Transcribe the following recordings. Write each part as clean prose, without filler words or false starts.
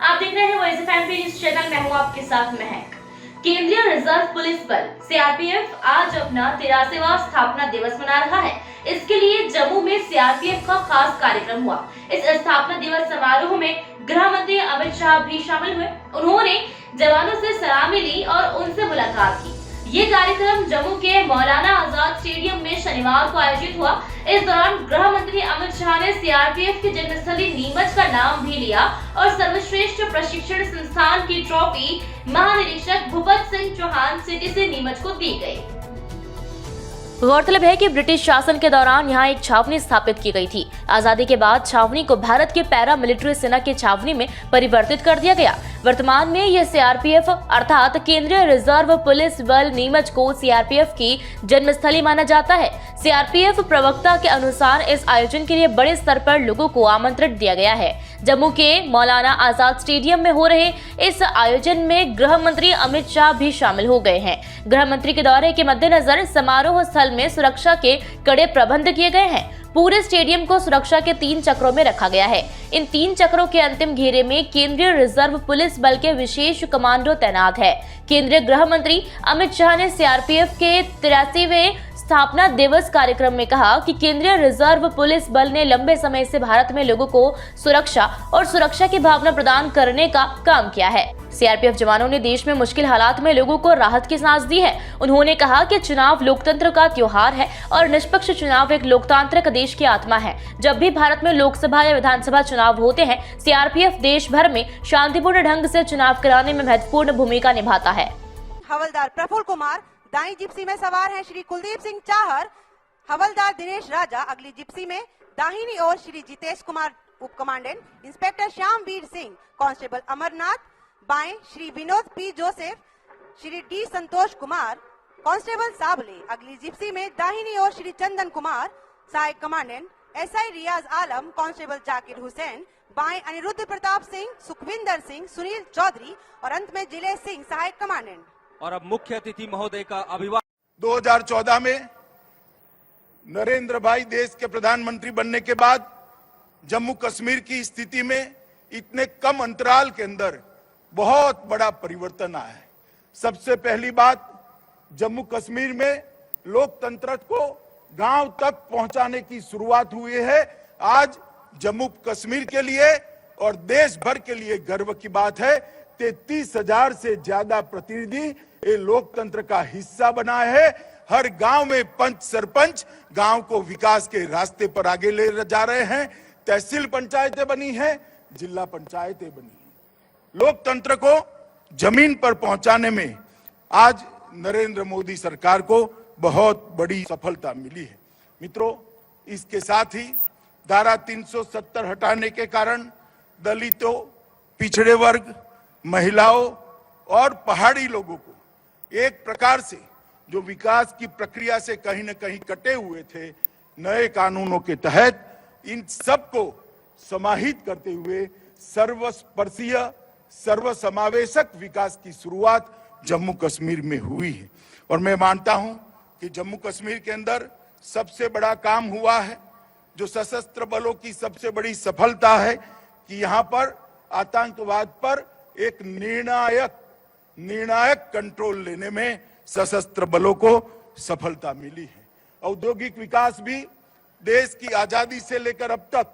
आप देख रहे हैं voice of MP news channel. मैं हूं आपके साथ महक। केंद्रीय रिजर्व पुलिस बल सीआरपीएफ आज अपना 83वां स्थापना दिवस मना रहा है। इसके लिए जम्मू में सीआरपीएफ का खास कार्यक्रम हुआ। इस स्थापना दिवस समारोह में गृह मंत्री अमित शाह भी शामिल हुए। उन्होंने जवानों से सलामी ली और उनसे मुलाकात की। ये कार्यक्रम जम्मू के मौलाना आजाद स्टेडियम में शनिवार को आयोजित हुआ। इस दौरान गृह मंत्री अमित शाह ने सीआरपीएफ की जन्मस्थली नीमच का नाम भी लिया और सर्वश्रेष्ठ प्रशिक्षण संस्थान की ट्रॉफी महानिरीक्षक भूपत सिंह चौहान सिटी से नीमच को दी गई। गौरतलब है कि ब्रिटिश शासन के दौरान यहाँ एक छावनी स्थापित की गई थी। आजादी के बाद छावनी को भारत के पैरा मिलिट्री सेना की छावनी में परिवर्तित कर दिया गया। वर्तमान में यह सीआरपीएफ अर्थात केंद्रीय रिजर्व पुलिस बल नीमच को सीआरपीएफ की जन्मस्थली माना जाता है। सीआरपीएफ प्रवक्ता के अनुसार इस आयोजन के लिए बड़े स्तर पर लोगों को आमंत्रित दिया गया है। जम्मू के मौलाना आजाद स्टेडियम में हो रहे इस आयोजन में गृह मंत्री अमित शाह भी शामिल हो गए हैं। गृह मंत्री के दौरे के मद्देनजर समारोह स्थल में सुरक्षा के कड़े प्रबंध किए गए हैं। पूरे स्टेडियम को सुरक्षा के 3 चक्रों में रखा गया है। इन 3 चक्रों के अंतिम घेरे में केंद्रीय रिजर्व पुलिस बल के विशेष कमांडो तैनात है। केंद्रीय गृह मंत्री अमित शाह ने सीआरपीएफ के 83वें स्थापना दिवस कार्यक्रम में कहा कि केंद्रीय रिजर्व पुलिस बल ने लंबे समय से भारत में लोगों को सुरक्षा और सुरक्षा की भावना प्रदान करने का काम किया है। सीआरपीएफ जवानों ने देश में मुश्किल हालात में लोगों को राहत की सांस दी है। उन्होंने कहा कि चुनाव लोकतंत्र का त्योहार है और निष्पक्ष चुनाव एक लोकतांत्रिक देश की आत्मा है। जब भी भारत में लोकसभा या विधानसभा चुनाव होते हैं, सीआरपीएफ देश भर में शांतिपूर्ण ढंग से चुनाव कराने में महत्वपूर्ण भूमिका निभाता है। हवलदार प्रफुल्ल कुमार दाई जिप्सी में सवार हैं श्री कुलदीप सिंह चाहर। हवलदार दिनेश राजा अगली जिप्सी में, दाहिनी ओर श्री जितेश कुमार उप commandant, inspector Shyamveer Singh, constable Amarnath, बाएं Shri Vinod P Joseph, Shri D Santosh Kumar, constable Sable. अगली जिप्सी में दाहिनी ओर श्री चंदन कुमार, सहायक commandant, SI Riyaz Alam, constable Zakir Hussain, बाएं अनिरुद्ध प्रताप सिंह, सुखविंदर सिंह, सुनील चौधरी और अंत में जिले सिंह, सहायक कमांडेंट। और अब मुख्य अतिथि महोदय का अभिवादन। 2014 में नरेंद्र भाई देश के प्रधानमंत्री बनने के बाद जम्मू कश्मीर की स्थिति में इतने कम अंतराल के अंदर बहुत बड़ा परिवर्तन आया है। सबसे पहली बात, जम्मू कश्मीर में लोकतंत्र को गांव तक पहुंचाने की शुरुआत हुई है। आज जम्मू कश्मीर के लिए और देश भर के लिए गर्व की बात है, 33,000 से ज्यादा प्रतिनिधि ये लोकतंत्र का हिस्सा बना है। हर गांव में पंच सरपंच गांव को विकास के रास्ते पर आगे ले जा रहे हैं। तहसील पंचायतें बनी हैं, जिला पंचायतें बनी हैं। लोकतंत्र को जमीन पर पहुंचाने में आज नरेंद्र मोदी सरकार को बहुत बड़ी सफलता मिली है। मित्रों, इसके साथ ही धारा 370 हटाने के कारण दलितों, पिछड़े वर्ग, महिलाओं और पहाड़ी लोगों को एक प्रकार से जो विकास की प्रक्रिया से कहीं न कहीं कटे हुए थे, नए कानूनों के तहत इन सबको समाहित करते हुए सर्वस्पर्शीय सर्वसमावेशक विकास की शुरुआत जम्मू कश्मीर में हुई है। और मैं मानता हूं कि जम्मू कश्मीर के अंदर सबसे बड़ा काम हुआ है, जो सशस्त्र बलों की सबसे बड़ी सफलता है कि यहां पर आतंकवाद पर एक निर्णायक कंट्रोल लेने में सशस्त्र बलों को सफलता मिली है। औद्योगिक विकास भी देश की आजादी से लेकर अब तक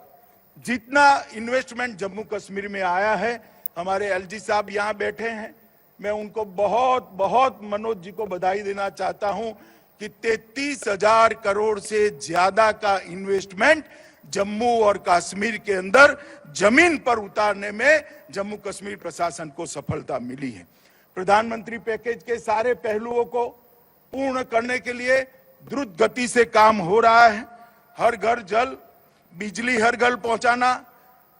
जितना इन्वेस्टमेंट जम्मू कश्मीर में आया है, हमारे एलजी साहब यहाँ बैठे हैं, मैं उनको बहुत बहुत मनोज जी को बधाई देना चाहता हूं कि 33,000 करोड़ से ज्यादा का इन्वेस्टमेंट जम्मू और कश्मीर के अंदर जमीन पर उतारने में जम्मू कश्मीर प्रशासन को सफलता मिली है। प्रधानमंत्री पैकेज के सारे पहलुओं को पूर्ण करने के लिए द्रुत गति से काम हो रहा है। हर घर जल, बिजली हर घर पहुंचाना,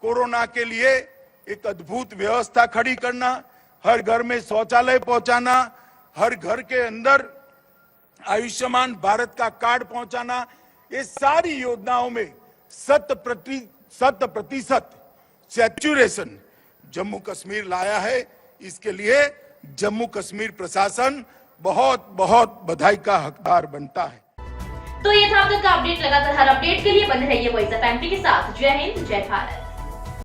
कोरोना के लिए एक अद्भुत व्यवस्था खड़ी करना, हर घर में शौचालय पहुंचाना, हर घर के अंदर आयुष्मान भारत का कार्ड पहुंचाना, ये सारी योजनाओं में 100% सैचुरेशन जम्मू कश्मीर लाया है। इसके लिए जम्मू कश्मीर प्रशासन बहुत बहुत बधाई का हकदार बनता है। तो ये था अब तक का अपडेट। लगातार हर अपडेट के लिए बने रहिए वॉइस ऑफ एमपी के साथ। जय हिंद, जय भारत।